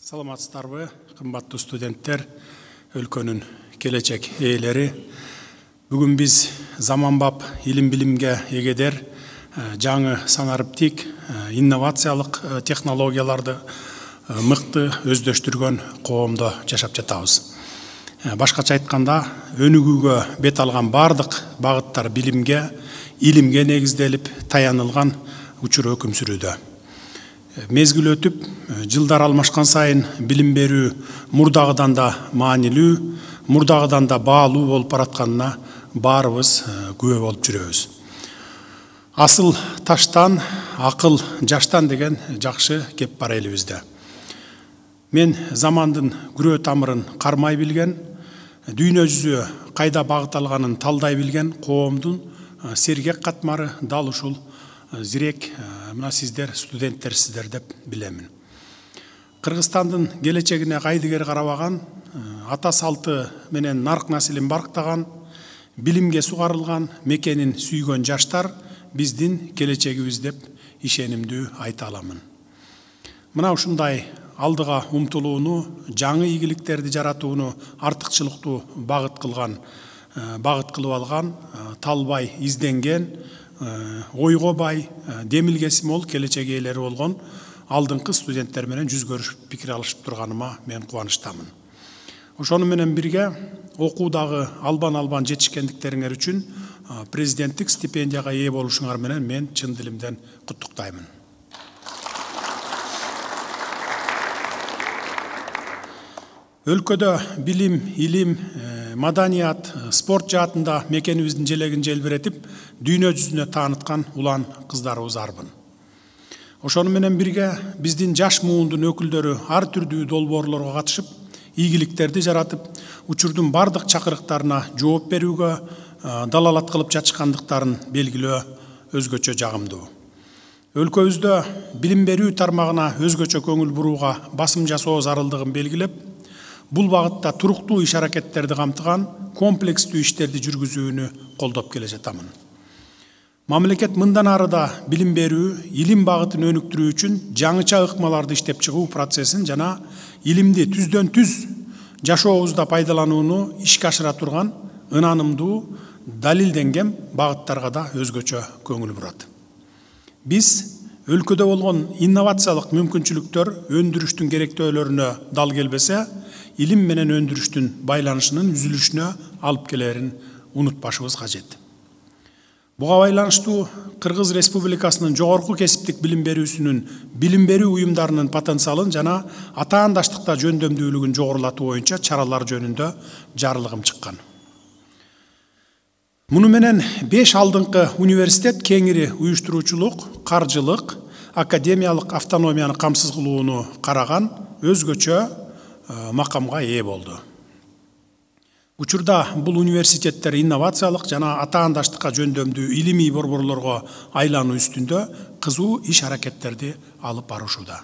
Саламатсыздарбы, кымбаттуу студенттер, өлкөнүн келечек ээлери. Бүгүн биз заманбап илим билимге эгедер жаңы санариптик инновациялык технологияларды мыкты өздөштүргөн коомдо жашап жатабыз. Башкача айтканда, өнүгүүгө бет алган бардык багыттар билимге, илимге негизделип таянылган учур өкүм сүрүүдө. Мезгил өтүп, жылдар алмашкан сайын билим берүү мурдагыдан да маанилүү, мурдагыдан да баалуу болуп баратканына баарыбыз күбө болуп жүрөбүз. Асыл таштан, акыл жаштан деген жакшы кеп бар элибизде. Мен замандын күрөө тамырын кармай билген, дүйнө жүзү кайда багыт алганын талдай билген коомдун сергек катмары дал ушул зирек мына сиздер студенттерсиздер деп билемин. Кыргызстандын келечегине кайдыгер карабаган, ата салты менен нарк населин барктаган, билимге сугарылган мекенин сүйгөн жаштар биздин келечегибиз деп ишенимдүү айта аламын. Мына ушундай алдыга умтулууну, жаңы ийгиликтерди жаратууну артыкчылыктуу багыт кылып алган, талбай изденген, ойго бай, демилгеси мол келечек ээлери болгон алдыңкы студенттер менен жүз көрүшүп пикир алышып турганыма мен кубанычтамын. Ошону менен бирге окуудагы албан жетишкендиктериңер үчүн президенттик стипендияга ээ болушуңар менен мен чын дилимден куттуктаймын. Өлкөдө билим, илим, маданият, спорт жаатында мекенибиздин желегин желбиретип, дүйнө жүзүнө тааныткан улан кыздарыбыз арбын. Ошону менен бирге биздин жаш муундун өкүлдөрү ар түрдүү долбоорлорго катышып, ийгиликтерди жаратып, учурдун бардык чакырыктарына жооп берүүгө далалат кылып жатышкандыктарын белгилөө өзгөчө жагымдуу. Өлкөбүздө билим берүү тармагына өзгөчө көңүл бурууга басым жасоо зарылдыгын белгилеп, бул багытта туруктуу иш аракеттерди камтыган комплекстүү иштерди жүргүзүүнү колдоп келе жатамын. Мамлекет мындан ары да билим берүү, илим багытын өнүктүрүү үчүн жаңыча ыкмаларды иштеп чыгуу процессин жана илимди түздөн түз жашообузда пайдаланууну ишке ашыра турган ынанымдуу, далилденген багыттарга да өзгөчө көңүл бурат. Биз өлкөдө болгон инновациялык мүмкүнчүлүктөр өндүрүштүн керектөөлөрүнө дал келбесе, илим менен өндүрүштүн байланышынын үзүлүшүнө алып келерин унутпашыбыз кажет. Буга байланыштуу Кыргыз Республикасынын жогорку кесиптик билим берүүсүнүн билим берүү уюмдарынын потенциалын жана атаандаштыкта жөндөмдүүлүгүн жогорулатуу боюнча чаралар жөнүндө жарлыгым чыккан. Муну менен 5 алдыңкы университет кеңири уюштуруучулук, каржылык, академиялык автономияны камсыз кылууну караган өзгөчө макамга ээ болду. Учурда бул университеттер инновациялык жана атаандаштыкка жөндөмдүү илимий борборлорго айлануу үстүндө кызуу иш аракеттерди алып барышууда.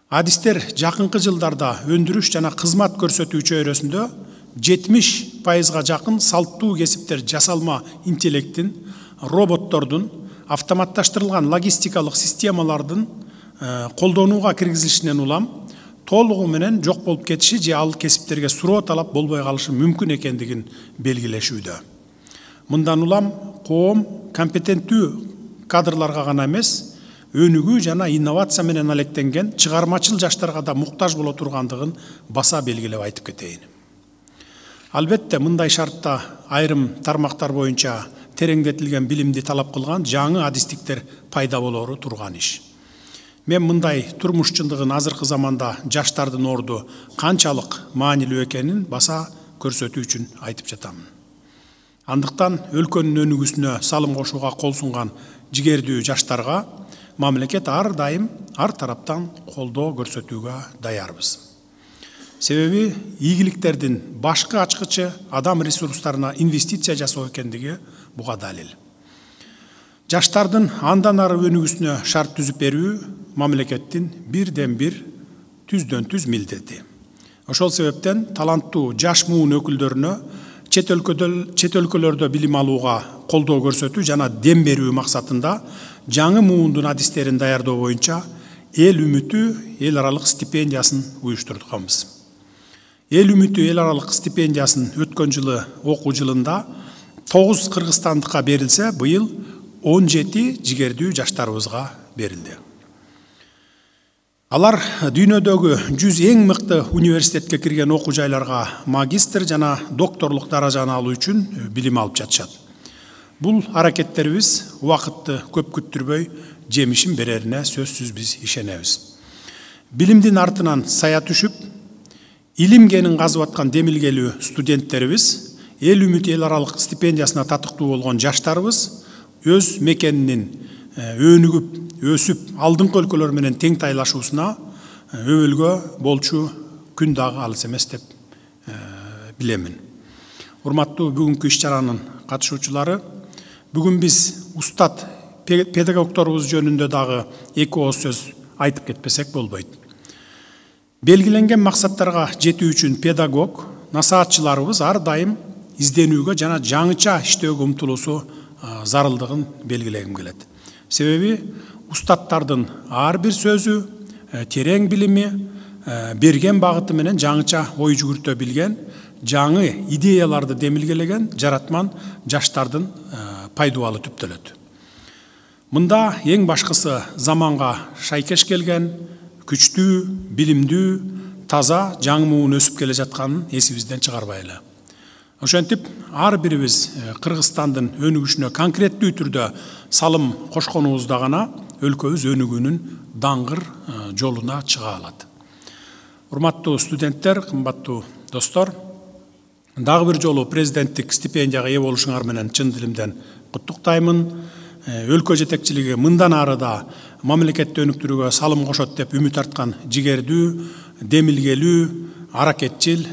Адистер жакынкы жылдарда өндүрүш жана кызмат көрсөтүү чөйрөсүндө 70%га жакын салттуу кесиптер жасалма интеллекттин, роботтордун, автоматташтырылган логистикалык системалардын колдонууга киргизилишинен улам толугу менен жок болуп кетиши же ал кесиптерге суроо талап болбой калышы мүмкүн экендигин белгилешүүдө. Мындан улам коом компетенттүү кадрларга гана эмес, өнүгүү жана инновация менен алектенген чыгармачыл жаштарга да муктаж боло тургандыгын баса белгилеп айтып кетейин. Албетте, мындай шартта айрым тармактар боюнча тереңдетилген билимди талап кылган жаңы адистиктер пайда болору турган иш. Мен мындай турмуш чындыгын азыркы заманда жаштардын орду канчалык маанилүү экенин баса көрсөтүү үчүн айтып жатамын. Андыктан өлкөнүн өнүгүүсүнө салым кошууга кол сунган жигердүү жаштарга мамлекет ар дайым ар тараптан колдоо көрсөтүүгө даярбыз. Себеби ийгиликтердин башкы ачкычы адам ресурстарына инвестиция жасоо экендиги буга далил. Жаштардын андан ары өнүгүүсүнө шарт түзүп берүү мамлекеттин бирден бир түздөн түз милдети. Ошол себептен таланттуу жаш муун өкүлдөрүнө чет өлкөлөрдө билим алууга колдоо көрсөтүү жана дем берүү максатында жаңы муундун адистерин даярдоо боюнча эл үмүтү эл аралык стипендиясын уюштурганбыз. Эл үмүтү эл аралык стипендиясын өткөн жылы окуу жылында 9 кыргызстандыкка берилсе, быйыл 17 жигердүү жаштарыбызга берилди. Алар дүйнөдөгү 100 эң мыкты университетке кирген окуу жайларга магистр жана докторлук даражаны алуу үчүн билим алып жатышат. Бул аракеттерибиз убакытты көп күттүрбөй жемишин берерине сөзсүз биз ишенебиз. Билимдин артынан сая түшүп, илим кенин казып аткан демилгелүү студенттерибиз, эл үмүтү эл аралык стипендиясына татыктуу болгон жаштарыбыз өз мекенинин өнүгүп, өсүп, алдыңкы өлкөлөр менен тең тайлашуусуна өбөлгө болчу күн дагы алыс эмес деп билемин. Урматтуу бүгүнкү иш-чаранын катышуучулары, бүгүн биз устат педагогторубуз жөнүндө дагы эки ооз сөз айтып кетпесек болбойт. Белгиленген максаттарга жетүү үчүн педагог, насаатчыларыбыз ар дайым изденүүгө жана жаңыча иштөөгө умтулуусу зарылдыгын белгилегим келет. Себеби устаттардын ар бир сөзү, терең билими, берген багыты менен жаңыча ой жүгүртө билген, жаңы идеяларды демилгелеген жаратман жаштардын пайдубалы түптөлөт. Мында эң башкысы заманга шайкеш келген, күчтүү, билимдүү, таза, жаңы муун өсүп келе жатканын эсибизден чыгарбайлы. Ошентип, ар бирибиз Кыргызстандын өнүгүшүнө конкреттүү түрдө салым кошконубузда гана өлкөбүз өнүгүүнүн даңгыр жолуна чыга алат. Урматтуу студенттер, кымбаттуу достор, дагы бир жолу президенттик стипендияга ээ болушуңар менен чын дилимден куттуктаймын. Өлкө жетекчилиги мындан ары да мамлекетти өнүктүрүүгө салым кошот деп үмүт арткан жигердүү, демилгелүү, аракетчил,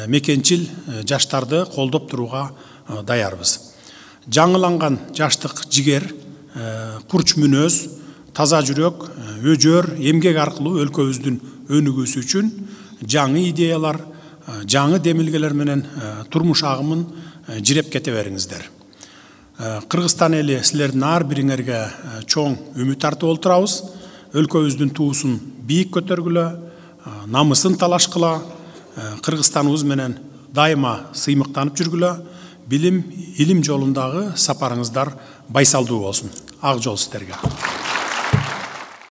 мекенчил жаштарды колдоп турууга даярбыз. Жаңыланган жаштык жигер, курч мүнөз, таза жүрөк, өжөр, эмгек аркылуу өлкөбүздүн өнүгүүсү үчүн жаңы идеялар, жаңы демилгелер менен турмуш агымын жиреп кете бериңиздер. Кыргызстан эли силердин ар бириңерге чоң үмүт артып отурабыз. Өлкөбүздүн туусун бийик көтөргүлө, намысын талашкыла, Кыргызстаныбыз менен дайыма сыймыктанып жүргүлө, билим, илим жолундагы сапарыңыздар байсалдуу болсун. Ак жол сиздерге.